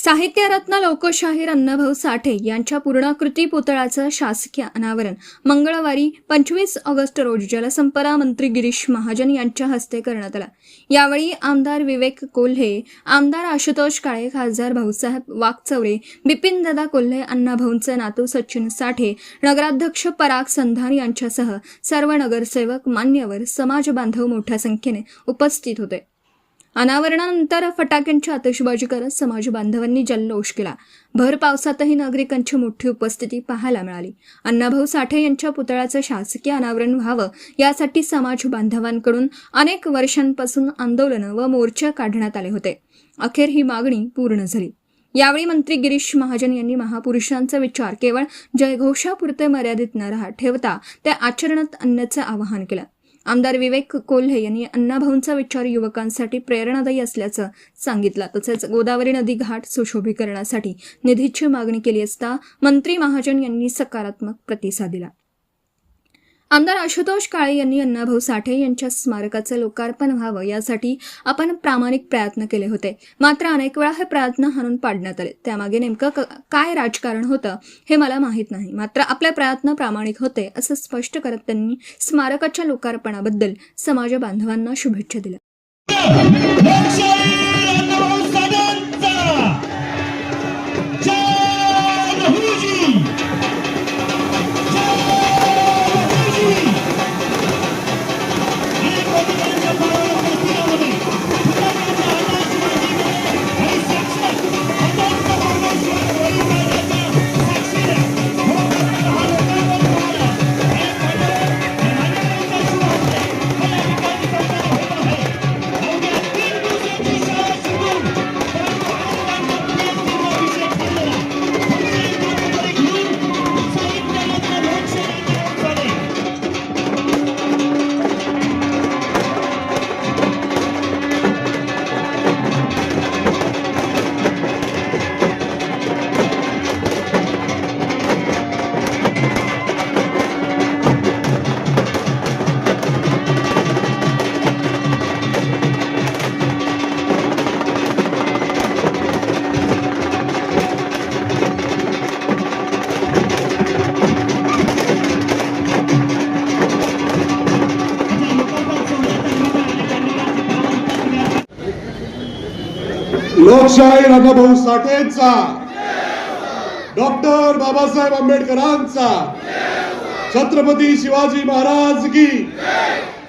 साहित्यरत्न लोकशाहीर अण्णाभाऊ साठे यांच्या पूर्णाकृती पुतळ्याचं शासकीय अनावरण मंगळवारी 25 ऑगस्ट रोजी जलसंपदा मंत्री गिरीश महाजन यांच्या हस्ते करण्यात आलं। यावेळी आमदार विवेक कोल्हे, आमदार आशुतोष काळे, खासदार भाऊसाहेब वाकचौरे, बिपिनदादा कोल्हे, अण्णाभाऊंचे नातू सचिन साठे, नगराध्यक्ष पराग संधान यांच्यासह सर्व नगरसेवक, मान्यवर, समाज बांधव मोठ्या संख्येने उपस्थित होते। अनावरणानंतर फटाक्यांची आतिषबाजी करत समाज बांधवांनी जल्लोष केला। भर पावसातही नागरिकांची मोठी उपस्थिती पाहायला मिळाली। अण्णाभाऊ साठे यांच्या पुतळ्याचं शासकीय अनावरण व्हावं यासाठी समाज बांधवांकडून अनेक वर्षांपासून आंदोलनं व मोर्चे काढण्यात आले होते। अखेर ही मागणी पूर्ण झाली। यावेळी मंत्री गिरीश महाजन यांनी महापुरुषांचा विचार केवळ जयघोषापुरते मर्यादित न ठेवता त्या आचरणात आणण्याचं आवाहन केलं। आमदार विवेक कोल्हे यांनी अण्णाभाऊंचा विचार युवकांसाठी प्रेरणादायी असल्याचं सांगितलं। तसेच गोदावरी नदी घाट सुशोभीकरणासाठी निधीची मागणी केली असता मंत्री महाजन यांनी सकारात्मक प्रतिसाद दिला। आमदार आशुतोष काळे यांनी अण्णाभाऊ साठे यांच्या स्मारकाचं लोकार्पण व्हावं यासाठी आपण प्रामाणिक प्रयत्न केले होते, मात्र अनेक वेळा हे प्रयत्न हाणून पाडण्यात आले। त्यामागे नेमकं काय राजकारण होतं हे मला माहीत नाही, मात्र आपले प्रयत्न प्रामाणिक होते असं स्पष्ट करत त्यांनी स्मारकाच्या लोकार्पणाबद्दल समाज बांधवांना शुभेच्छा दिल्या। लोकशाहीर अण्णाभाऊ साठेंचा, डॉक्टर बाबासाहेब आंबेडकरांचा, छत्रपती शिवाजी महाराज की,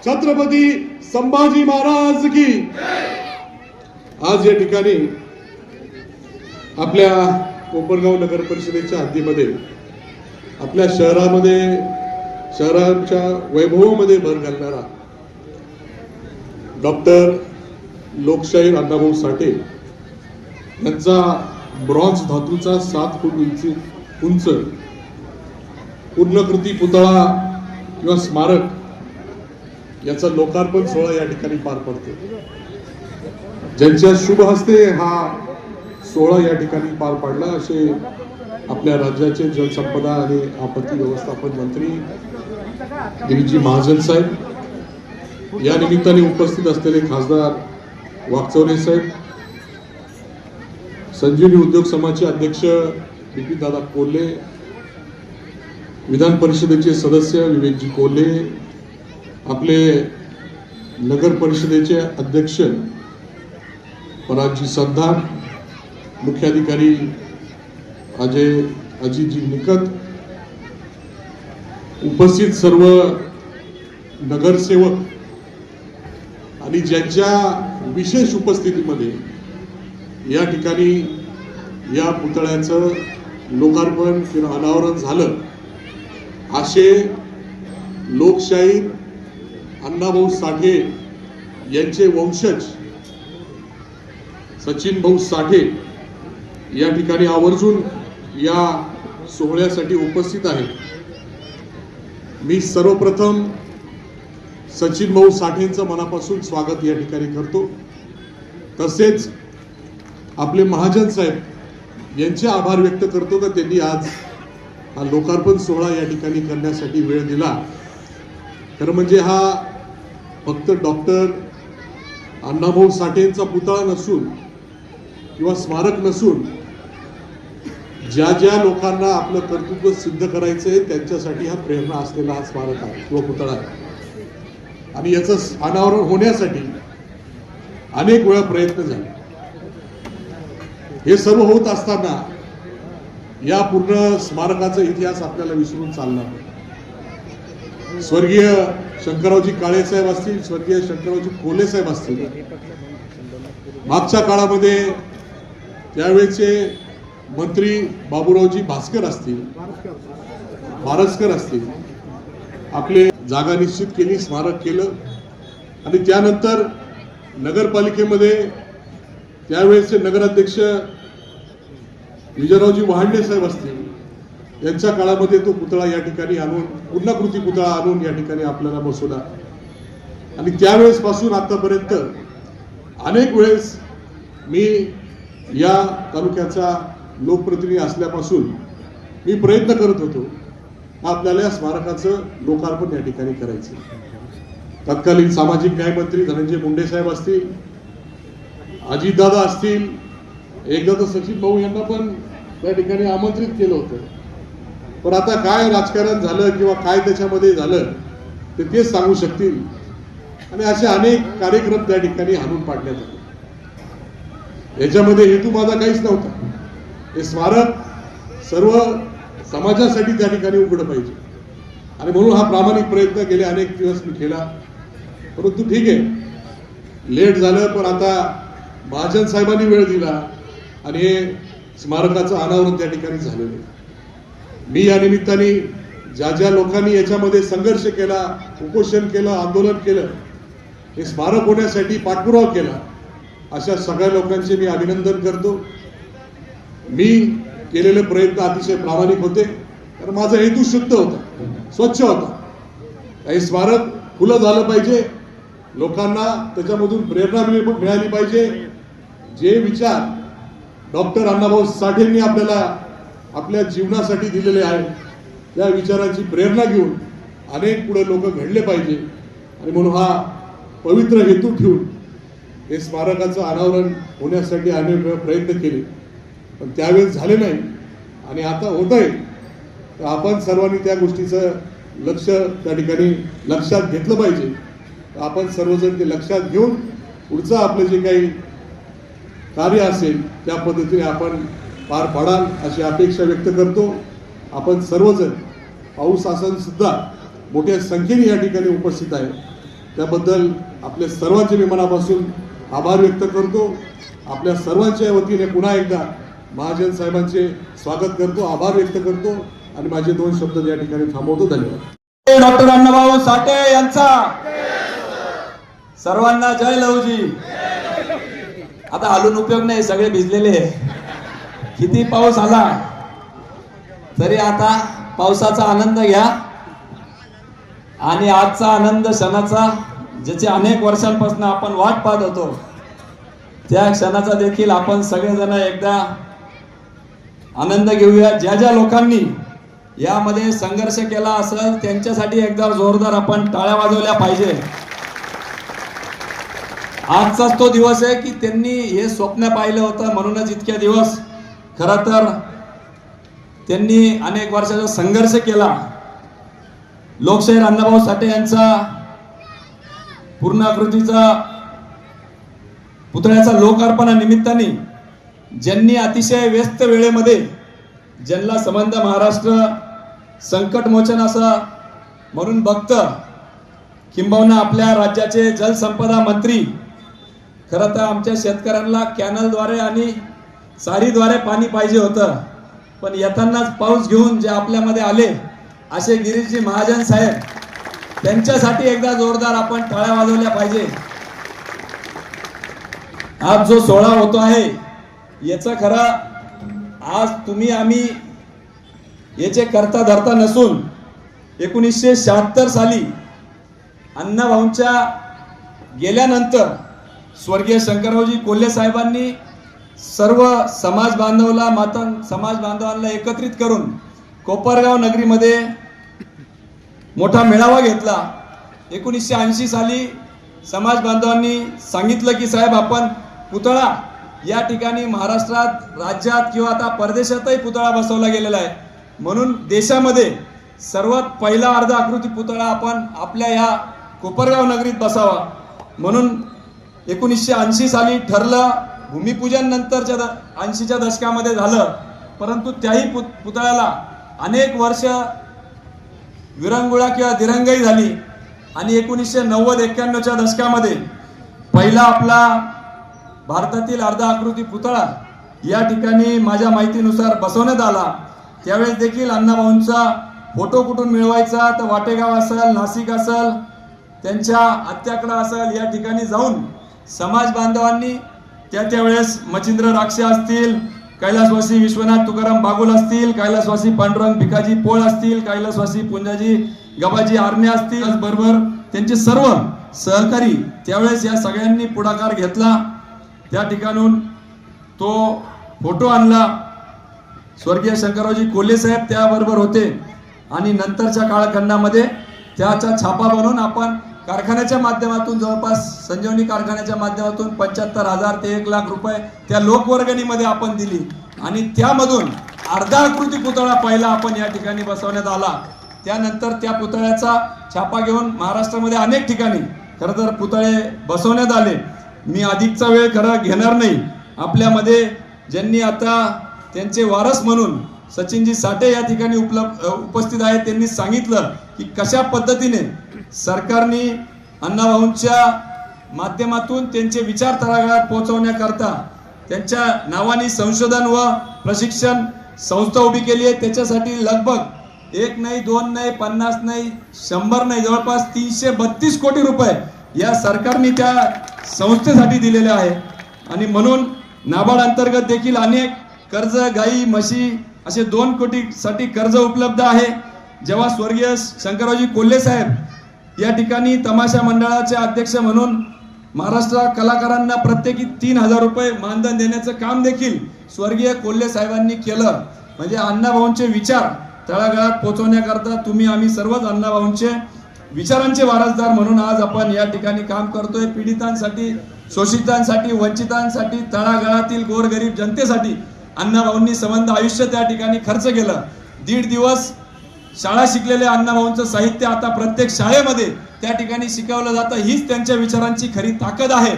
छत्रपती संभाजी महाराज की। आज या ठिकाणी आपल्या कोपरगाव नगर परिषदेच्या हद्दीमध्ये आपल्या शहराच्या वैभवामध्ये भर घालणारा डॉक्टर लोकशाहीर अण्णाभाऊ साठे यांचा ब्रॉन्झ धातूचा 7 फूट उंच पूर्णाकृती पुतळा किंवा स्मारक याचा लोकार्पण सोहळा या ठिकाणी पार पडतो। ज्यांच्या शुभ हस्ते हा सोहळा या ठिकाणी पार पडला असे आपल्या राज्याचे जलसंपदा आणि आपत्ती व्यवस्थापन मंत्री गिरीजी महाजन साहेब, या निमित्ताने उपस्थित असलेले खासदार वाकचौरे साहेब, संजीवनी उद्योग समाजाचे अध्यक्ष बिपिनदादा कोल्हे, विधान परिषदेचे सदस्य विवेकजी कोल्हे, आपले नगर परिषदेचे अध्यक्ष परागजी संधान, मुख्याधिकारी अजितजी निकत, उपस्थित सर्व नगरसेवक आणि ज्यांच्या विशेष उपस्थितीमध्ये या ठिकाणी या पुतळ्याचं लोकार्पण किंवा अनावरण झालं, असे लोकशाहीर अण्णाभाऊ साठे यांचे वंशज सचिन भाऊ साठे या ठिकाणी आवर्जून या सोहळ्यासाठी उपस्थित आहेत। मी सर्वप्रथम सचिन भाऊ साठेंचं मनापासून स्वागत या ठिकाणी करतो। तसेच आपले महाजन साहेब यांचे आभार व्यक्त करतो की त्यांनी आज हा लोकार्पण सोहळा या ठिकाणी करण्यासाठी वेळ दिला। खरं म्हणजे हा फक्त डॉक्टर अण्णाभाऊ साठेंचा पुतळा नसून किंवा स्मारक नसून ज्या ज्या लोकांना आपलं कर्तृत्व सिद्ध करायचंय त्यांच्यासाठी हा प्रेरणा असलेला हा स्मारक आहे किंवा पुतळा आहे. आणि याचं अनावरण होण्यासाठी अनेक वेळा प्रयत्न झाले. हे सर्व होत असताना या पूर्ण स्मारकाचा इतिहास आपल्याला विसरून चालणार नाही. स्वर्गीय शंकररावजी काळे साहेब असतील, स्वर्गीय शंकररावजी कोल्हे साहेब असतील, मागच्या काळामध्ये त्यावेळेचे मंत्री बाबूरावजी भास्कर असतील, बारसकर असतील, आपले जागा निश्चित केली, स्मारक केलं. आणि त्यानंतर नगरपालिकेमध्ये त्यावेळेचे नगराध्यक्ष विजयरावजी वहांडे साहेब असतील, यांच्या काळामध्ये तो पुतळा या ठिकाणी आणून, पूर्णाकृती पुतळा आणून या ठिकाणी आपल्याला बसवला. आणि त्यावेळेस पासून आतापर्यंत अनेक वेळेस मी या तालुक्याचा लोकप्रतिनिधी असल्यापासून मी प्रयत्न करत होतो आपल्याला या स्मारकाचं लोकार्पण या ठिकाणी करायचं. तत्कालीन सामाजिक न्याय मंत्री धनंजय मुंडे साहेब असतील, अजितदादा असतील, एकदा तर सचिन भाऊ यांना पण त्या ठिकाणी आमंत्रित केलं होतं. पण आता काय राजकारण झालं किंवा काय त्याच्यामध्ये झालं तेच सांगू शकतील. आणि असे अनेक कार्यक्रम त्या ठिकाणी हाणून पाडण्यात आले. याच्यामध्ये हेतू माझा काहीच नव्हता. हे स्मारक सर्व समाजासाठी त्या ठिकाणी उघडं पाहिजे आणि म्हणून हा प्रामाणिक प्रयत्न गेले अनेक दिवस मी केला. परंतु ठीक आहे, लेट झालं, पण आता महाजन साहेबांनी वेळ दिला आणि हे स्मारकाचं अनावरण त्या ठिकाणी झालेलं आहे. मी या निमित्ताने ज्या ज्या लोकांनी याच्यामध्ये संघर्ष केला, उपोषण केलं, आंदोलन केलं, हे स्मारक होण्यासाठी पाठपुरावा केला, अशा सगळ्या लोकांचे मी अभिनंदन करतो. मी केलेले प्रयत्न अतिशय प्रामाणिक होते, तर माझा हेतू शुद्ध होता, स्वच्छ होता. हे स्मारक खुलं झालं पाहिजे, लोकांना त्याच्यामधून प्रेरणा मिळाली पाहिजे. जे विचार डॉक्टर अण्णाभाऊ साठेंनी आपल्याला आपल्या जीवनासाठी दिलेले आहे, त्या विचारांची प्रेरणा घेऊन अनेक पुढे लोक घडले पाहिजे. आणि म्हणून हा पवित्र हेतू ठेवून हे स्मारकाचं अनावरण होण्यासाठी अनेक वेळा प्रयत्न केले, पण त्यावेळेस झाले नाही. आणि आता होत आहे, तर आपण सर्वांनी त्या गोष्टीचं लक्ष त्या ठिकाणी लक्षात घेतलं पाहिजे. आपण सर्वजण ते लक्षात घेऊन पुढचं आपलं जे काही कार्य असेल त्या पद्धतीने आपण पार पाडाल अशी अपेक्षा व्यक्त करतो. आपण सर्वजण, पाऊस असून सुद्धा मोठ्या संख्येने या ठिकाणी उपस्थित आहे, त्याबद्दल आपल्या सर्वांचे मी मनापासून आभार व्यक्त करतो. आपल्या सर्वांच्या वतीने पुन्हा एकदा महाजन साहेबांचे स्वागत करतो, आभार व्यक्त करतो आणि माझे 2 शब्द या ठिकाणी थांबवतो. धन्यवाद. डॉक्टर अण्णाभाऊ साठे यांचा सर्वांना जय लवजी. आता हलून उपयोग नाही, सगळे भिजलेले. किती पाऊस आला तरी आता पावसाचा आनंद घ्या आणि आजचा आनंद क्षणाचा, ज्याची अनेक वर्षांपासून आपण वाट पाहत होतो, त्या क्षणाचा देखील आपण सगळेजण एकदा आनंद घेऊया. ज्या ज्या लोकांनी यामध्ये संघर्ष केला असेल त्यांच्यासाठी एकदा जोरदार आपण टाळ्या वाजवल्या पाहिजे. आजचाच तो दिवस आहे की त्यांनी हे स्वप्न पाहिलं होतं, म्हणूनच इतक्या दिवस खरं तर त्यांनी अनेक वर्षाचा संघर्ष केला. लोकशाहीर अण्णाभाऊ साठे यांचा पूर्णाकृतीचा पुतळ्याचा लोकार्पणानिमित्ताने ज्यांनी अतिशय व्यस्त वेळेमध्ये, ज्यांना संबंध महाराष्ट्र संकटमोचन असं म्हणून बघतं, किंबहुना आपल्या राज्याचे जलसंपदा मंत्री, खरं तर आमच्या शेतकऱ्यांना कॅनलद्वारे आणि सारीद्वारे पाणी पाहिजे होतं, पण येतानाच पाऊस घेऊन जे आपल्यामध्ये आले असे गिरीशजी महाजन साहेब, त्यांच्यासाठी एकदा जोरदार आपण टाळ्या वाजवल्या पाहिजे. आज जो सोहळा होतो आहे याचं खरं आज तुम्ही आम्ही याचे करता धरता नसून 1976 साली अण्णाभाऊंच्या गेल्यानंतर स्वर्गीय शंकररावजी कोल्हे साहेबांनी सर्व समाज बांधवांना एकत्रित करून कोपरगाव नगरीमध्ये मोठा मेळावा घेतला. 1980 साली समाज बांधवांनी सांगितलं की साहेब आपण पुतळा या ठिकाणी महाराष्ट्रात, राज्यात किंवा आता परदेशातही पुतळा बसवला गेलेला आहे. म्हणून देशामध्ये सर्वात पहिला अर्ध आकृती पुतळा आपण आपल्या या कोपरगाव नगरीत बसावा म्हणून 1980 साली ठरलं. भूमिपूजन नंतरच्या 80च्या दशकामध्ये झालं, परंतु त्याही पुतळ्याला अनेक वर्ष विरंगुळा किंवा दिरंगाई झाली आणि 1990-91च्या दशकामध्ये पहिला आपला भारतातील अर्धा आकृती पुतळा या ठिकाणी माझ्या माहितीनुसार बसवण्यात आला. त्यावेळेस देखील अण्णाभाऊंचा फोटो कुठून मिळवायचा, तर वाटेगाव असेल, नाशिक असेल, त्यांच्या आत्याकडं असेल, या ठिकाणी जाऊन समाज बांधवांनी त्यावेळेस मच्छिंद्र राक्षे असतील, कैलासवासी विश्वनाथ तुकाराम बागुल असतील, कैलासवासी पांडुरंग भिकाजी पोळ असतील, कैलासवासी पुंजाजी गबाजी आरणे असतील, बरोबर त्यांचे सर्व सहकारी त्यावेळेस या सगळ्यांनी पुढाकार घेतला. त्या ठिकाणून तो फोटो आणला. स्वर्गीय शंकररावजी कोल्हे साहेब त्याबरोबर होते आणि नंतरच्या कालखंडामध्ये त्याचा छापा बनवून आपण कारखान्याच्या माध्यमातून जवळपास संजीवनी कारखान्याच्या माध्यमातून 75,000 ते 1 लाख रुपये त्या लोकवर्गणीमध्ये आपण दिली आणि त्यामधून अर्धा आकृती पुतळा पहिला आपण या ठिकाणी बसवण्यात आला. त्यानंतर त्या पुतळ्याचा छापा घेऊन महाराष्ट्रामध्ये अनेक ठिकाणी खरं तर पुतळे बसवण्यात आले. मी अधिकचा वेळ खरं घेणार नाही. आपल्यामध्ये ज्यांनी आता त्यांचे वारस म्हणून सचिनजी साठे या ठिकाणी उपस्थित आहेत, त्यांनी सांगितलं की कशा पद्धतीने सरकारने अण्णाभाऊंच्या माध्यमातून त्यांचे विचार तळागाळात पोहोचवण्याकरता त्यांच्या नावाने संशोधन व प्रशिक्षण संस्था उभी केली आहे. त्याच्यासाठी लगभग 1 नाही 2 नाही 50 नाही 100 नाही जवळपास 332 कोटी रुपये या सरकारने त्या संस्थेसाठी दिलेले आहे. आणि म्हणून नाबार्ड अंतर्गत देखील अनेक कर्ज, गाई म्हशी असे 2 कोटी साठी कर्ज उपलब्ध आहे. जेव्हा स्वर्गीय शंकररावजी कोल्हे साहेब या ठिकाणी तमाशा मंडळाचे अध्यक्ष म्हणून महाराष्ट्र कलाकारांना प्रत्येकी 3,000 रुपये मानधन देण्याचं काम देखील स्वर्गीय कोल्हे साहेबांनी केलं. म्हणजे अण्णाभाऊंचे विचार तळागाळात पोहोचवण्याकरता तुम्ही आम्ही सर्वच अण्णाभाऊंचे विचारांचे वारसदार म्हणून आज आपण या ठिकाणी काम करतोय. पीडितांसाठी, शोषितांसाठी, वंचितांसाठी, तळागाळातील गोरगरीब जनतेसाठी अण्णाभाऊंनी संबंध आयुष्य त्या ठिकाणी खर्च केलं. 1.5 दिवस शाळा शिकलेले अण्णाभाऊंचं साहित्य आता प्रत्येक शाळेमध्ये त्या ठिकाणी शिकवलं जातं. हीच त्यांच्या विचारांची खरी ताकद आहे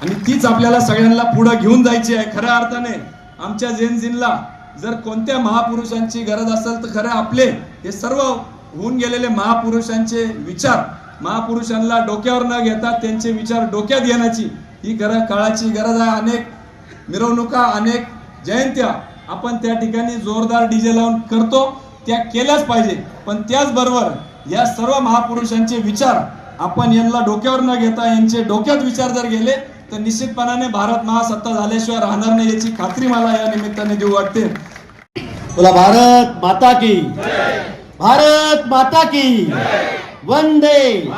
आणि तीच आपल्याला सगळ्यांना पुढे घेऊन जायची आहे. खऱ्या अर्थाने आमच्या जेनजीनला जर कोणत्या महापुरुषांची गरज असेल तर खरं आपले हे सर्व होऊन गेलेले महापुरुषांचे विचार, महापुरुषांना डोक्यावर न घेता त्यांचे विचार डोक्यात घेण्याची ही खरं काळाची गरज आहे. अनेक मिरवणुका, अनेक जयंत्या आपण त्या ठिकाणी जोरदार डीजे लावून करतो, त्या केल्याच पाहिजे. पण त्याचबरोबर या सर्व महापुरुषांचे विचार आपण यांना डोक्यावर न घेता यांचे डोक्यात विचार जर गेले तर निश्चितपणाने भारत महासत्ता झाल्याशिवाय राहणार नाही याची खात्री मला या निमित्ताने देऊ वाटते. बोला भारत माता की, भारत माता की, वंदे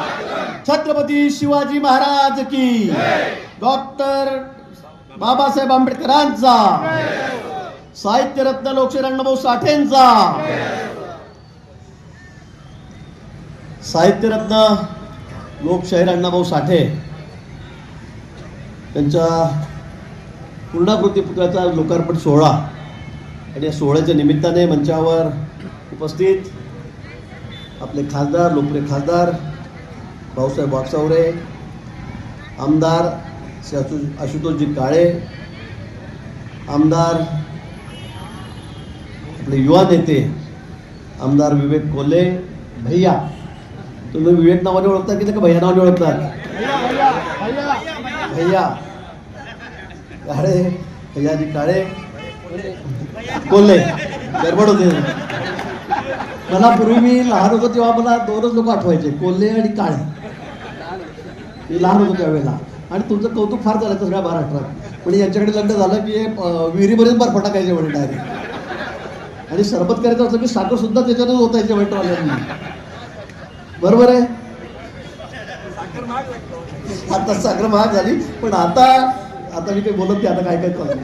छत्रपती शिवाजी महाराज की, डॉक्टर बाबासाहेब आंबेडकरांचा, साहित्यरत्न लोकशाहीर अण्णाभाऊ साठेंचा, साहित्यरत्न लोकशाहीर अण्णाभाऊ साठे त्यांच्या पूर्णाकृती पुतळ्याचा लोकार्पण सोहळा आणि या सोहळ्याच्या निमित्ताने मंचावर उपस्थित आपले खासदार, लोकप्रिय खासदार भाऊसाहेब वाकचौरे, आमदार आशुतोषजी काळे, आमदार आपले युवा नेते आमदार विवेक कोल्हे भैया, तुम्ही विवेक नावाने ओळखता की भैया नावाने ओळखतात? भैया काळे, भैयाजी काळे, कोल्हे, गडबड होते. मला पूर्वी मी लहान होतो तेव्हा मला 2च लोक आठवायचे, कोल्हे आणि काळे. मी लहान होतो त्यावेळेला आणि तुमचं कौतुक फार झालं सगळ्या महाराष्ट्रात. म्हणजे यांच्याकडे लग्न झालं की विहिरीपर्यंत बर्फ टाकायचे म्हणे डायरेक्ट, आणि सरबत करायचं असलं की साखर सुद्धा त्याच्यातच होतायचे वेटवाल्यांनी. बरोबर आहे? आता साखर महाग झाली, पण आता मी काही बोलत नाही, आता काय काय चाललं.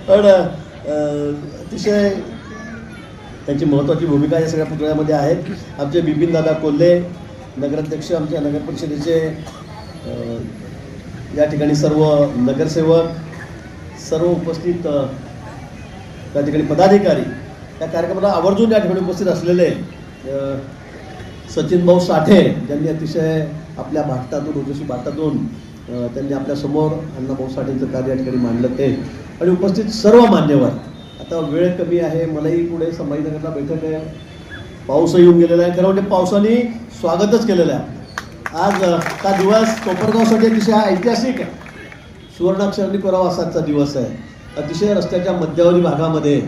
पण अतिशय त्यांची महत्त्वाची भूमिका या सगळ्या पुतळ्यामध्ये आहे. आमचे बिपिन दादा कोल्हे नगराध्यक्ष, आमच्या नगर परिषदेचे या ठिकाणी सर्व नगरसेवक, सर्व उपस्थित त्या ठिकाणी पदाधिकारी, या कार्यक्रमाला आवर्जून या ठिकाणी उपस्थित असलेले सचिन भाऊ साठे, ज्यांनी अतिशय आपल्या भाटातून, ओजस्वी भाटातून त्यांनी आपल्यासमोर अण्णाभाऊ साठेंचं कार्य या ठिकाणी मांडलं ते, आणि उपस्थित सर्व मान्यवर. आता वेळ कमी आहे, मलाही पुढे संभाजीनगरला बैठक आहे, पाऊस येऊन गेलेला आहे. खरं म्हणजे पावसाने स्वागतच केलेलं आहे. आज हा दिवस कोपरगावसाठी अतिशय ऐतिहासिक आहे. सुवर्णाक्षरांनी कोरावा असाचा दिवस आहे. अतिशय रस्त्याच्या मध्यवर्ती भागामध्ये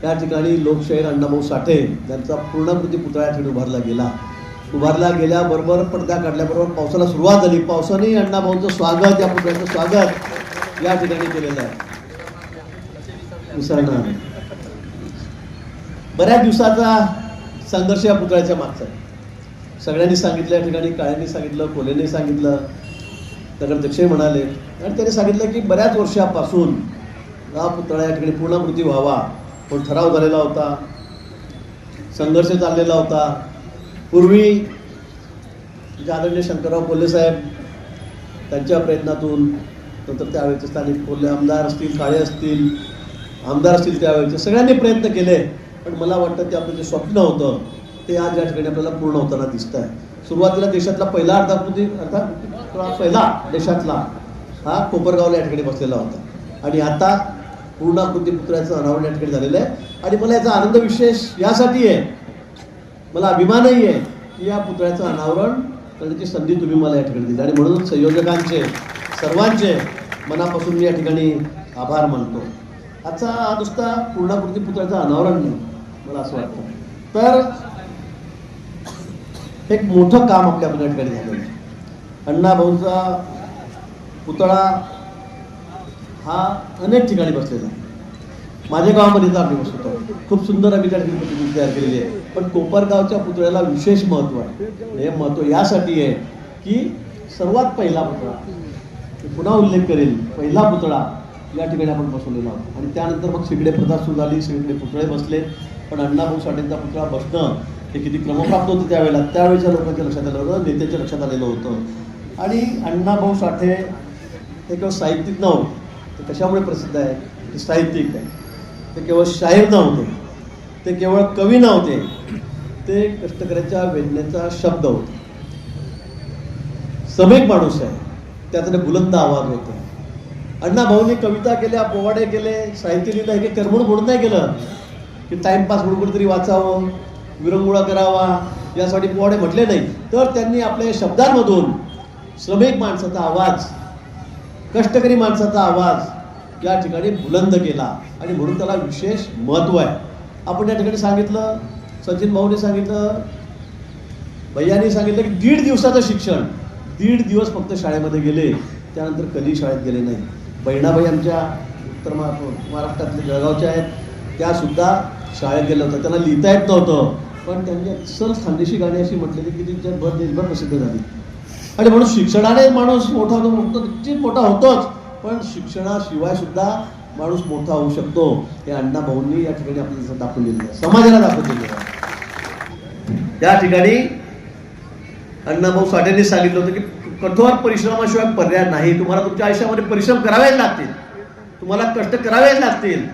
या ठिकाणी लोकशाहीर अण्णाभाऊ साठे यांचा पूर्णाकृती पुतळा या ठिकाणी उभारला गेल्याबरोबर, पडदा काढल्याबरोबर पावसाला सुरुवात झाली. पावसाने अण्णाभाऊंचं स्वागत, या पुतळ्याचं स्वागत या ठिकाणी केलेलं आहे. विसरणार नाही. बऱ्याच दिवसाचा संघर्ष या पुतळ्याच्या मागचा आहे. सगळ्यांनी सांगितलं, या ठिकाणी काळ्यांनी सांगितलं, कोल्हेने सांगितलं, नगराध्यक्षही म्हणाले, आणि त्यांनी सांगितलं की बऱ्याच वर्षापासून हा पुतळा या ठिकाणी पूर्णाकृती व्हावा, पण ठराव झालेला होता, संघर्ष चाललेला होता. पूर्वी आदरणीय शंकरराव कोल्हे साहेब त्यांच्या प्रयत्नातून, नंतर त्यावेळेचे स्थानिक कोल्हे आमदार असतील, काळे असतील, आमदार असतील, त्यावेळेचे सगळ्यांनी प्रयत्न केले, पण मला वाटतं ते आपलं जे स्वप्न होतं ते आज या ठिकाणी आपल्याला पूर्ण होताना दिसत आहे. सुरुवातीला देशातला पहिला पहिला देशातला हा कोपरगावला या ठिकाणी बसलेला होता, आणि आता पूर्णाकृती पुतळ्याचं अनावरण या ठिकाणी झालेलं आहे. आणि मला याचा आनंद विशेष यासाठी आहे, मला अभिमानही आहे की या पुतळ्याचं अनावरण करण्याची संधी तुम्ही मला या ठिकाणी दिली, आणि म्हणून संयोजकांचे, सर्वांचे मनापासून मी या ठिकाणी आभार मानतो. आजचा हा नुसता पूर्णाकृती पुतळ्याचं अनावरण नाही, मला असं वाटतं, तर एक मोठं काम आपल्या या ठिकाणी झालेलं आहे. अण्णाभाऊंचा पुतळा हा अनेक ठिकाणी बसलेला आहे. माझ्या गावामध्ये तर आम्ही बसतो, खूप सुंदर आम्ही त्या ठिकाणी प्रतिकृती तयार केलेली आहे. पण कोपरगावच्या पुतळ्याला विशेष महत्त्व आहे. हे महत्त्व यासाठी आहे की सर्वात पहिला पुतळा, पुन्हा उल्लेख करेल, पहिला पुतळा या ठिकाणी आपण बसवलेला होता, आणि त्यानंतर मग सगळे प्रथा सुरू झाली, सगळे पुतळे बसले. पण अण्णाभाऊ साठेंचा पुतळा बसणं हे किती क्रमप्राप्त होतं त्यावेळेच्या लोकांच्या लक्षात आलं होतं, नेत्याच्या लक्षात आलेलं होतं. आणि अण्णाभाऊ साठे हे केवळ साहित्यिक नव्हते, ते कशामुळे प्रसिद्ध आहे, ते साहित्यिक आहे. ते केवळ शाहीर नव्हते, ते केवळ कवी नव्हते, ते कष्टकऱ्याच्या वेदनेचा शब्द होते. समेक माणूस आहे, त्याचा बुलंद आवाज होता. अण्णाभाऊंनी कविता केल्या, पोवाडे केले, साहित्य लिहिलं, हे करमणूक म्हणून नाही केलं की टाइमपास म्हणून कुठेतरी वाचावं, विरंगुळा करावा यासाठी पोवाडे म्हटले नाही, तर त्यांनी आपल्या शब्दांमधून श्रमिक माणसाचा आवाज, कष्टकरी माणसाचा आवाज या ठिकाणी बुलंद केला, आणि म्हणून त्याला विशेष महत्त्व आहे. आपण या ठिकाणी सांगितलं, सचिन भाऊने सांगितलं, भैयाने सांगितलं की 1.5 दिवसाचं शिक्षण, 1.5 दिवस फक्त शाळेमध्ये गेले, त्यानंतर कधी शाळेत गेले नाही. बहिणाबाई आमच्या उत्तर महाराष्ट्रातल्या जळगावच्या आहेत, त्यासुद्धा शाळेत गेल्या होत्या. त्यांना लिहिता येत नव्हतं, पण त्यांची अक्सर खानदेशी गाणी अशी म्हटलेली की ती जगभर देशभर प्रसिद्ध झाली. आणि म्हणून शिक्षणाने माणूस मोठा होतो, निश्चित मोठा होतोच, पण शिक्षणाशिवाय सुद्धा माणूस मोठा होऊ शकतो, हे अण्णाभाऊंनी या ठिकाणी आपल्याला दाखवून दिलेलं आहे, समाजाला दाखवून दिलेलं आहे. त्या ठिकाणी अण्णाभाऊ साठेंनी सांगितलं होतं की कठोर परिश्रमाशिवाय पर्याय नाही. तुम्हाला तुमच्या आयुष्यामध्ये परिश्रम करावेच लागतील, तुम्हाला कष्ट करावेच लागतील,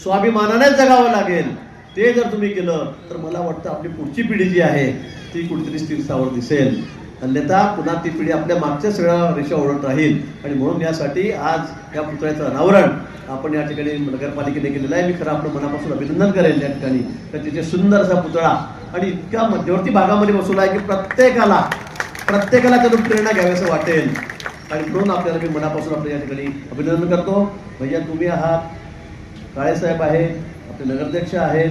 स्वाभिमानानेच जगावं लागेल. ते जर तुम्ही केलं तर मला वाटतं आपली पुढची पिढी जी आहे ती कुठेतरी स्थिरस्थावर दिसेल, अन्यथा पुन्हा ती पिढी आपल्या मागच्या सगळ्या रेषा ओढत राहील. आणि म्हणून यासाठी आज या पुतळ्याचं अनावरण आपण या ठिकाणी नगरपालिकेने केलेलं आहे. मी खरं आपलं मनापासून अभिनंदन करेल त्या ठिकाणी, तर तिथे सुंदर असा पुतळा आणि इतक्या मध्यवर्ती भागामध्ये बसवला आहे की प्रत्येकाला त्यातून प्रेरणा घ्यावीसं वाटेल. आणि म्हणून आपल्याला मी मनापासून आपल्या या ठिकाणी अभिनंदन करतो. भैया तुम्ही आहात, काळेसाहेब आहेत, आपले नगराध्यक्ष आहेत,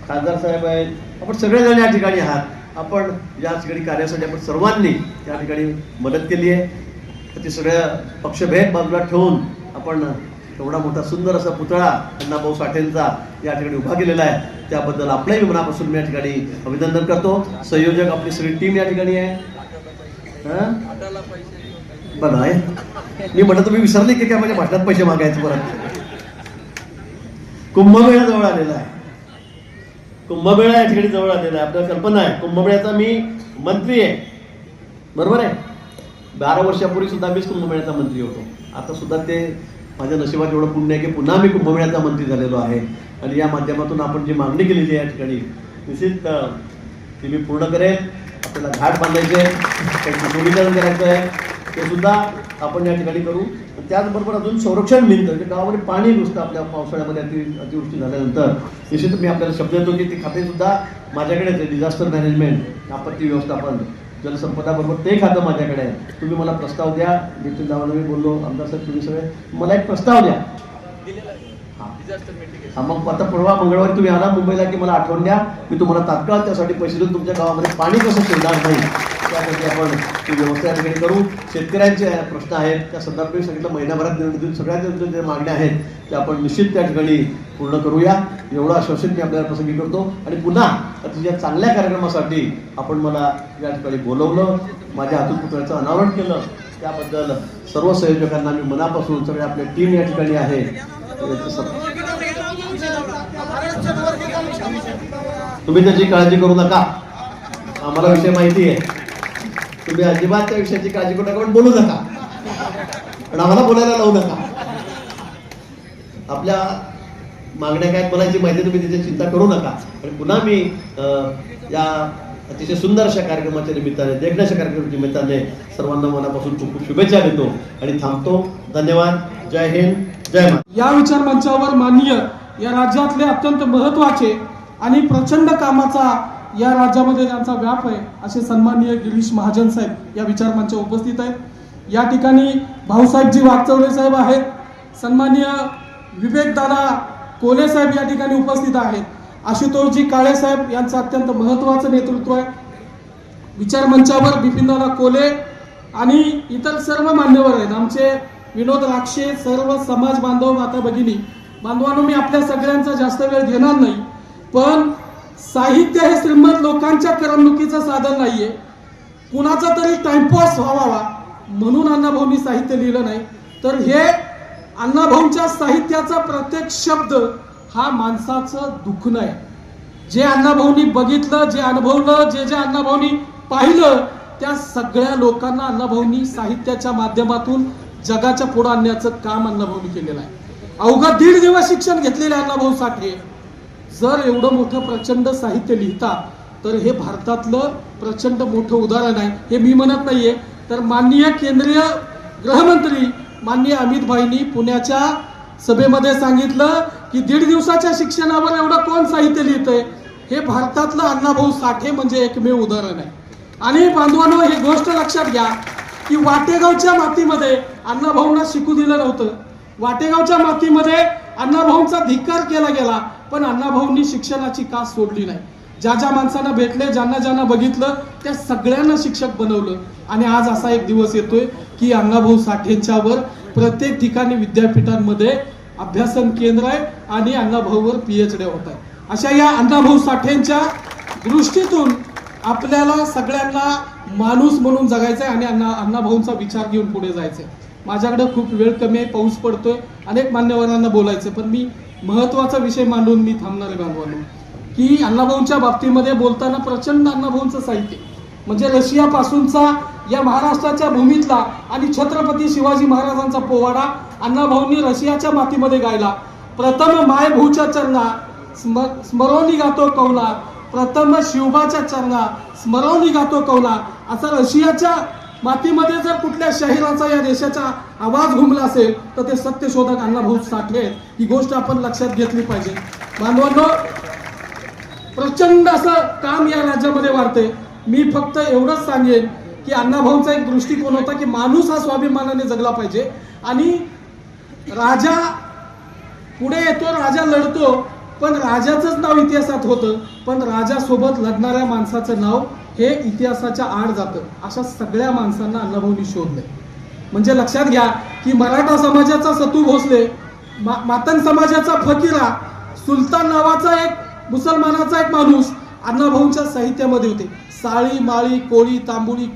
खासदार साहेब आहेत, आपण सगळेजण या ठिकाणी आहात. आपण या ठिकाणी कार्यासाठी आपण सर्वांनी या ठिकाणी मदत केली आहे. तर ते सगळ्या पक्षभेद बाजूला ठेवून आपण एवढा मोठा सुंदर असा पुतळा अण्णाभाऊ साठेंचा या ठिकाणी उभा केलेला आहे, त्याबद्दल आपल्याही मनापासून मी या ठिकाणी अभिनंदन करतो. संयोजक आपली सगळी टीम या ठिकाणी आहे. बघा आहे, मी म्हटलं तुम्ही विसरले की काय माझ्या भाषणात पैसे मागायचे. परत कुंभमेळा जवळ आलेला आहे, कुंभमेळा या ठिकाणी जवळ आलेला आहे. आपल्याला कल्पना आहे कुंभमेळ्याचा मी मंत्री आहे, बरोबर आहे. 12 वर्षापूर्वी सुद्धा मीच कुंभमेळ्याचा मंत्री होतो. आता सुद्धा ते माझ्या नशिबात एवढं पुण्य आहे की पुन्हा मी कुंभमेळ्याचा मंत्री झालेलो आहे. आणि या माध्यमातून आपण जी मागणी केलेली आहे या ठिकाणी निश्चित ती मी पूर्ण करेन. आपल्याला घाट बांधायचे, त्यांचं सुशोभीकरण करायचं आहे, ते सुद्धा आपण या ठिकाणी करू. त्याचबरोबर अजून संरक्षण भिंत, म्हणजे गावामध्ये पाणी घुसतं आपल्या पावसाळ्यामध्ये अतिवृष्टी झाल्यानंतर. निश्चित मी आपल्याला शब्द देतो की ती खातेसुद्धा माझ्याकडेच आहे. डिझास्टर मॅनेजमेंट, आपत्ती व्यवस्थापन, जलसंपदा बरोबर ते खातं माझ्याकडे आहे. तुम्ही मला प्रस्ताव द्या. नितीन दावाला मी बोललो, आमदार साहेब तुम्ही सगळे मला एक प्रस्ताव द्या. मग आता परवा मंगळवारी तुम्ही आला मुंबईला की मला आठवण द्या, मी तुम्हाला तात्काळ त्यासाठी पैसे देऊन तुमच्या गावामध्ये पाणी कसं शिरणार नाही त्यासाठी आपण ती व्यवस्था या ठिकाणी करू. शेतकऱ्यांचे प्रश्न आहेत त्या संदर्भात मी सांगितलं, महिनाभरात निर्णय देऊन सगळ्या ज्या मागण्या आहेत त्या आपण निश्चित त्या ठिकाणी पूर्ण करूया. एवढं आश्वासन मी आपल्याला प्रसंगी करतो. आणि पुन्हा अतिशय चांगल्या कार्यक्रमासाठी आपण मला या ठिकाणी बोलवलं, माझ्या हातून पुतळ्याचं अनावरण केलं, त्याबद्दल सर्व संयोजकांना मी मनापासून, सगळे आपल्या टीम या ठिकाणी आहे, तुम्ही त्याची काळजी करू नका. आम्हाला विषय माहिती आहे, तुम्ही अजिबात त्या विषयाची काळजी करू नका, पण बोलू नका, पण आम्हाला बोलायला लावू नका. आपल्या मागण्या काय बोलायची माहिती, तुम्ही त्याची चिंता करू नका. आणि पुन्हा मी या अतिशय सुंदर अशा कार्यक्रमाच्या निमित्ताने, देखण्याच्या कार्यक्रमाच्या निमित्ताने सर्वांना मनापासून खूप खूप शुभेच्छा देतो आणि थांबतो. धन्यवाद. जय हिंद, जय महाराष्ट्र. या विचार मंचावर माननीय या राज्यातले अत्यंत महत्त्वाचे आणि प्रचंड कामाचा या राज्यामध्ये ज्यांचा व्याप आहे असे सन्माननीय गिरीश महाजन साहेब या विचार मंचावर उपस्थित आहेत. या ठिकाणी भाऊसाहेबजी वागचौरे साहेब आहेत, सन्माननीय विवेकदादा कोले साहेब या ठिकाणी उपस्थित आहेत, आशुतोषजी काळे साहेब यांचं अत्यंत महत्त्वाचं नेतृत्व आहे. विचार मंचावर बिपिनदादा कोले आणि इतर सर्व मान्यवर आहेत, आमचे विनोद राक्षे, सर्व समाज बांधव, माता भगिनी बांधवांनो, मी आपल्या सगळ्यांचा जास्त वेळ घेणार नाही, पण साहित्य हे श्रीमंत लोकांच्या करमणुकीचं साधन नाहीये, कुणाचा तरी टाइमपास व्हावा म्हणून अण्णाभाऊंनी साहित्य लिहिलं नाही, तर हे अण्णाभाऊंच्या साहित्याचा प्रत्येक शब्द हा माणसाचं दुखणं आहे. जे अण्णाभाऊंनी बघितलं, जे अनुभवलं, जे अण्णाभाऊंनी पाहिलं, त्या सगळ्या लोकांना अण्णाभाऊंनी साहित्याच्या माध्यमातून जगाच्या पुढे आणण्याचं काम अण्णाभाऊंनी केलेलं आहे. अवघा 1.5 दिवस शिक्षण घेतलेले अण्णाभाऊ साठे जर एवढं मोठं प्रचंड साहित्य लिहिता तर हे भारतातलं प्रचंड मोठं उदाहरण आहे. हे मी म्हणत नाहीये, तर माननीय केंद्रीय गृहमंत्री माननीय अमित भाईंनी पुण्याच्या सभेमध्ये सांगितलं की 1.5 दिवसाच्या शिक्षणावर एवढं कोण साहित्य लिहितंय. हे भारतातलं अण्णाभाऊ साठे म्हणजे एकमेव उदाहरण आहे. आणि बांधवांनो, ही गोष्ट लक्षात घ्या की वाटेगावच्या मातीमध्ये अण्णाभाऊंना शिकू दिलं नव्हतं, वाटेगावच्या मातीमध्ये अण्णाभाऊंचा धिक्कार केला गेला, पण अण्णाभाऊंनी शिक्षणाची कास सोडली नाही. ज्या ज्या माणसांना भेटले, ज्यांना बघितलं, त्या सगळ्यांना शिक्षक बनवलं. आणि आज असा एक दिवस येतोय की अण्णाभाऊ साठेंच्यावर प्रत्येक ठिकाणी विद्यापीठांमध्ये अभ्यासन केंद्र आहे आणि अण्णाभाऊवर PhD होत आहे. अशा या अण्णाभाऊ साठेंच्या दृष्टीतून आपल्याला सगळ्यांना माणूस म्हणून जगायचंय आणि अण्णाभाऊंचा विचार घेऊन पुढे जायचंय. माझ्याकडे खूप वेळ कमी आहे, पाऊस पडतोय, अनेक मान्यवरांना बोलायचं, पण मी महत्वाचा विषय मांडून मी थांबणार आहे बांधवांनो, की अण्णाभाऊंच्या बाबतीमध्ये बोलताना प्रचंड अण्णाभाऊंचं साहित्य म्हणजे रशियापासूनचा या महाराष्ट्राच्या भूमीतला आणि छत्रपती शिवाजी महाराजांचा पोवाडा अण्णाभाऊंनी रशियाच्या मातीमध्ये गायला. प्रथम मायभूच्या चरणा स्मरोनी गातो कौला, प्रथम शिवबाच्या चरणा स्मरोनी गातो कौला, असा रशियाच्या मातीमध्ये जर कुठल्या शाहिराचा या देशाचा आवाज घुमला असेल तर ते सत्यशोधक अण्णाभाऊ साठे आहेत. ही गोष्ट आपण लक्षात घेतली पाहिजे. बांधवांनो, प्रचंड असं काम या राज्यामध्ये वाढतंय. मी फक्त एवढंच सांगेन की अण्णाभाऊंचा एक दृष्टिकोन होता की माणूस हा स्वाभिमानाने जगला पाहिजे आणि राजा पुढे येतो, राजा लढतो, पण राजाचंच नाव इतिहासात होतं, पण राजासोबत लढणाऱ्या माणसाचं नाव हे इतिहासाच्या आड जातं. अशा सगळ्या माणसांना अण्णाभाऊंनी शोधले. म्हणजे लक्षात घ्या की मराठा समाजाचा सतू भोसले, मातंग समाजाचा फकीरा, सुलतान नावाचा एक मुसलमानाचा एक माणूस अण्णाभाऊंच्या साहित्यामध्ये होते. साळी, माळी, कोळी, तांबुळी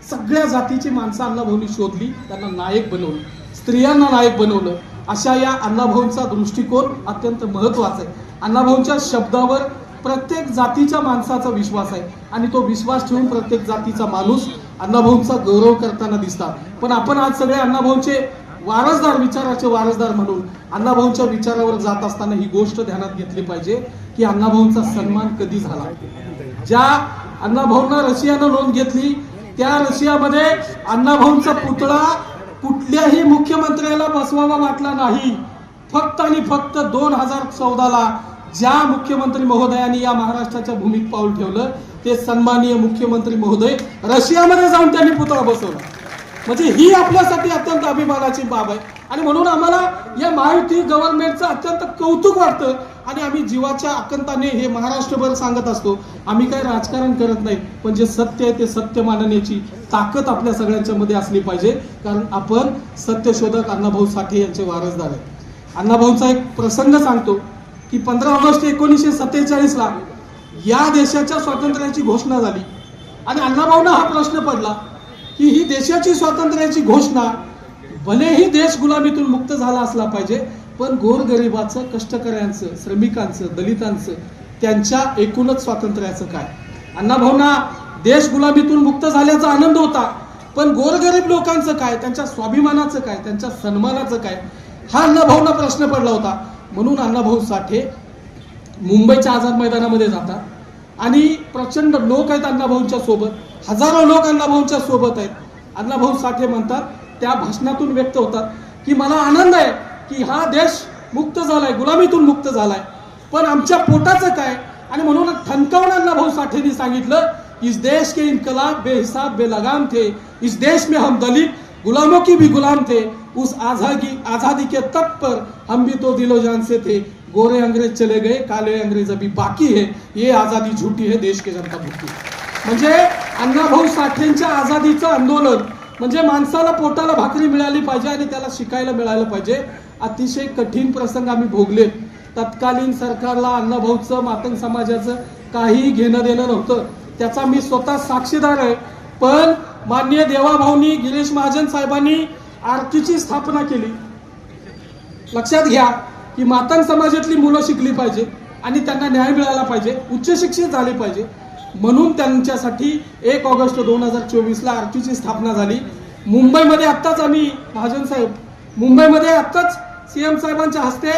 सगळ्या जातीची माणसं अण्णाभाऊंनी शोधली, त्यांना नायक बनवलं, स्त्रियांना नायक बनवलं. अशा या अण्णाभाऊंचा दृष्टिकोन अत्यंत महत्वाचा आहे. अण्णाभाऊंच्या शब्दावर प्रत्येक जातीच्या माणसाचा विश्वास आहे आणि तो विश्वास ठेवून प्रत्येक जातीचा माणूस अण्णाभाऊंचा गौरव करताना दिसतात. पण आपण आज सगळे अण्णाभाऊंचे वारसदार, विचाराचे वारसदार म्हणून अण्णाभाऊंच्या विचारावर जात असताना ही गोष्ट ध्यानात घेतली पाहिजे की अण्णाभाऊंचा सन्मान कधी झाला. ज्या अण्णाभाऊंना रशियानं नोंद घेतली त्या रशियामध्ये अण्णाभाऊंचा पुतळा कुठल्याही मुख्यमंत्र्याला बसवावा वाटला नाही. फक्त आणि फक्त 2014ला ज्या मुख्यमंत्री महोदयांनी या महाराष्ट्राच्या भूमीत पाऊल ठेवलं ते सन्माननीय मुख्यमंत्री महोदय रशियामध्ये जाऊन त्यांनी पुतळा बसवला. म्हणजे ही आपल्यासाठी अत्यंत अभिमानाची बाब आहे. आणि म्हणून आम्हाला या महायुती गव्हर्नमेंटचं अत्यंत कौतुक वाटतं आणि आम्ही जीवाच्या आकंताने हे महाराष्ट्रभर सांगत असतो. आम्ही काही राजकारण करत नाही, पण जे सत्य आहे ते सत्य मानण्याची ताकद आपल्या सगळ्यांच्या मध्ये असली पाहिजे, कारण आपण सत्यशोधक अण्णाभाऊ साठे यांचे वारसदार आहेत. अण्णाभाऊंचा एक प्रसंग सांगतो की 15 ऑगस्ट 1947ला या देशाच्या स्वातंत्र्याची घोषणा झाली आणि अण्णाभाऊंना हा प्रश्न पडला की ही देशाची स्वातंत्र्याची घोषणा, भलेही देश गुलामीतून मुक्त झाला असला पाहिजे, पण गोरगरिबाचं, कष्टकऱ्यांचं, श्रमिकांचं, दलितांचं, त्यांच्या एकूणच स्वातंत्र्याचं काय. अण्णाभाऊंना देश गुलामीतून मुक्त झाल्याचा आनंद होता, पण गोरगरीब लोकांचं काय, त्यांच्या स्वाभिमानाचं काय, त्यांच्या सन्मानाचं काय, हा अण्णाभाऊंना प्रश्न पडला होता. म्हणून अण्णाभाऊ साठे मुंबईच्या आझाद मैदानामध्ये जातात आणि प्रचंड लोक आहेत अण्णाभाऊंच्या सोबत, हजारो लोक अण्णाभाऊंच्या सोबत आहेत. अण्णाभाऊ साठे म्हणतात, त्या भाषणातून व्यक्त होतात की मला आनंद आहे की हा देश मुक्त झालाय, गुलामीतून मुक्त झालाय, पण आमच्या पोटाचं काय. आणि म्हणून ठणकावून अण्णाभाऊ साठेंनी सांगितलं, इस देश के इनकलाब बेहिसाब बेलगाम थे, इस देश में हम दलित गुलामों की भी गुलाम थे, उस आजादी के तट पर हम भी तो दिलो जान से थे, गोरे अंग्रेज चले गए, काले अंग्रेज अभी बाकी है, ये आजादी झूठी है, देश की जनता भूखी. म्हणजे अण्णाभाऊ साठेंच्या आझादीचं आंदोलन म्हणजे माणसाला पोटाला भाकरी मिळाली पाहिजे आणि त्याला शिकायला मिळालं पाहिजे. अतिशय कठीण प्रसंग आम्ही भोगले. तत्कालीन सरकारला अण्णाभाऊचं, मातंग समाजाचं काही घेणं देणं नव्हतं, त्याचा मी स्वतः साक्षीदार आहे. पण माननीय देवाभाऊंनी, गिरीश महाजन साहेबांनी आरतीची स्थापना केली. लक्षात घ्या की मातंग समाजातली मुलं शिकली पाहिजे आणि त्यांना न्याय मिळाला पाहिजे, उच्च शिक्षित झाले पाहिजे, म्हणून त्यांच्यासाठी 1 ऑगस्ट 2024ला आरतीची स्थापना झाली. मुंबईमध्ये आत्ताच आम्ही, महाजन साहेब, मुंबईमध्ये आत्ताच सीएम साहेबांच्या हस्ते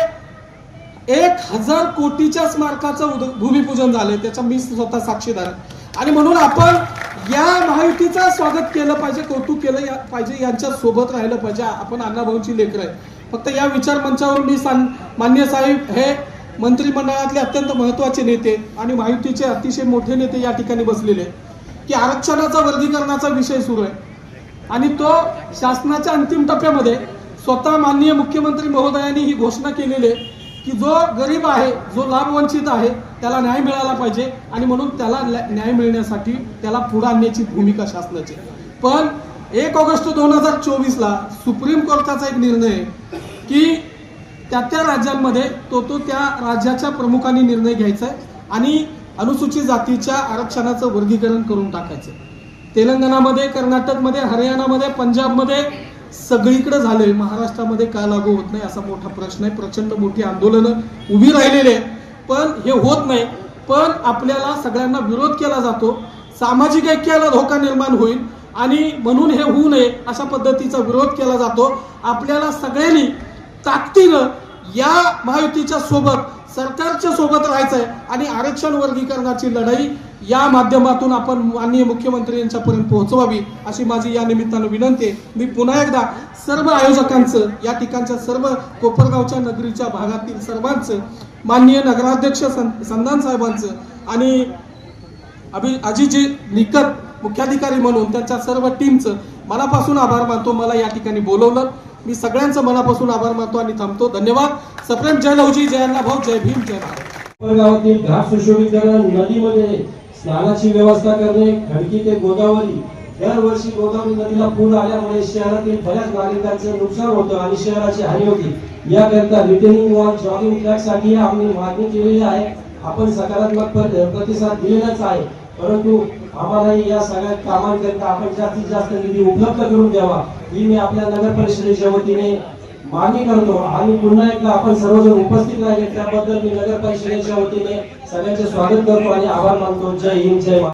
1000 कोटीच्या स्मारकाचं भूमिपूजन झालं, त्याचा मी स्वतः साक्षीदार आहे. आणि म्हणून आपण या महायुतीचं स्वागत केलं पाहिजे, कौतुक केलं पाहिजे, यांच्या सोबत राहिलं पाहिजे. आपण अण्णाभाऊंची लेकरं आहे. फक्त या विचार मंचावर मी मान्य साहेब हे मंत्रिमंडळातले अत्यंत महत्त्वाचे नेते आणि महायुतीचे अतिशय मोठे नेते या ठिकाणी बसलेले की आरक्षणाचा, वर्गीकरणाचा विषय सुरू आहे आणि तो शासनाच्या अंतिम टप्प्यामध्ये स्वतः माननीय मुख्यमंत्री महोदयांनी ही घोषणा केलेली आहे की जो गरीब आहे, जो लाभवंचित आहे, त्याला न्याय मिळाला पाहिजे आणि म्हणून त्याला न्याय मिळण्यासाठी त्याला पुढे आणण्याची भूमिका शासनाची. पण 1 ऑगस्ट 2024ला सुप्रीम कोर्टाचा एक निर्णय आहे की त्या राज्यांमध्ये तो त्या राज्याच्या प्रमुखांनी निर्णय घ्यायचा आहे आणि अनुसूचित जातीच्या आरक्षणाचं वर्गीकरण करून टाकायचं. तेलंगणामध्ये, कर्नाटकमध्ये, हरियाणामध्ये, पंजाबमध्ये सगळीकडे झालंय, महाराष्ट्रामध्ये का लागू होत नाही असा मोठा प्रश्न आहे. प्रचंड मोठी आंदोलनं उभी राहिलेली आहे, पण हे होत नाही. पण आपल्याला सगळ्यांना विरोध केला जातो, सामाजिक ऐक्याला धोका निर्माण होईल आणि म्हणून हे होऊ नये अशा पद्धतीचा विरोध केला जातो. आपल्याला सगळ्यांनी ताकदीनं या महायुतीच्या सोबत, सरकारच्या सोबत राहायचं आहे आणि आरक्षण वर्गीकरणाची लढाई या माध्यमातून आपण माननीय मुख्यमंत्री यांच्यापर्यंत पोहोचवावी अशी माझी या निमित्तानं विनंती आहे. मी पुन्हा एकदा सर्व आयोजकांचं, या ठिकाणच्या सर्व कोपरगावच्या नगरीच्या भागातील सर्वांचं, माननीय नगराध्यक्ष संधान साहेबांचं आणि अजितजी निकट मुख्याधिकारी म्हणून त्यांच्या सर्व टीमचं मनापासून आभार मानतो. मला या ठिकाणी बोलवलं, मी सगळ्यांचं मनापासून आभार मानतो आणि थांबतो. धन्यवाद. सप्रेम जय लवजी, जय अण्णाभाऊ, जय भीम, जय भारत. कोपरगावातील घाट सुशोभीकरण, नदीमध्ये स्नानाची व्यवस्था करणे, खडकी ते गोदावरी, दरवर्षी गोदावरी नदीला पूर आल्यामुळे शहरातील बऱ्याच नागरिकांचं नुकसान होतं आणि शहराची हानी होती. याकरता रिटेनिंग वॉल, जॉगिंग ट्रॅकसाठी आम्ही मागणी केलेली आहे. आपण सकारात्मक प्रतिसाद दिलेलाच आहे, परंतु आम्हालाही या सगळ्या कामांकरता आपण जास्तीत जास्त निधी उपलब्ध करून द्यावा ही मी आपल्या नगर परिषदेच्या वतीने मागणी करतो. आणि पुन्हा एकदा आपण सर्वजण उपस्थित राहिले त्याबद्दल मी नगर परिषदेच्या वतीने सगळ्यांचे स्वागत करतो आणि आभार मानतो. जय हिंद, जय महाराष्ट्र.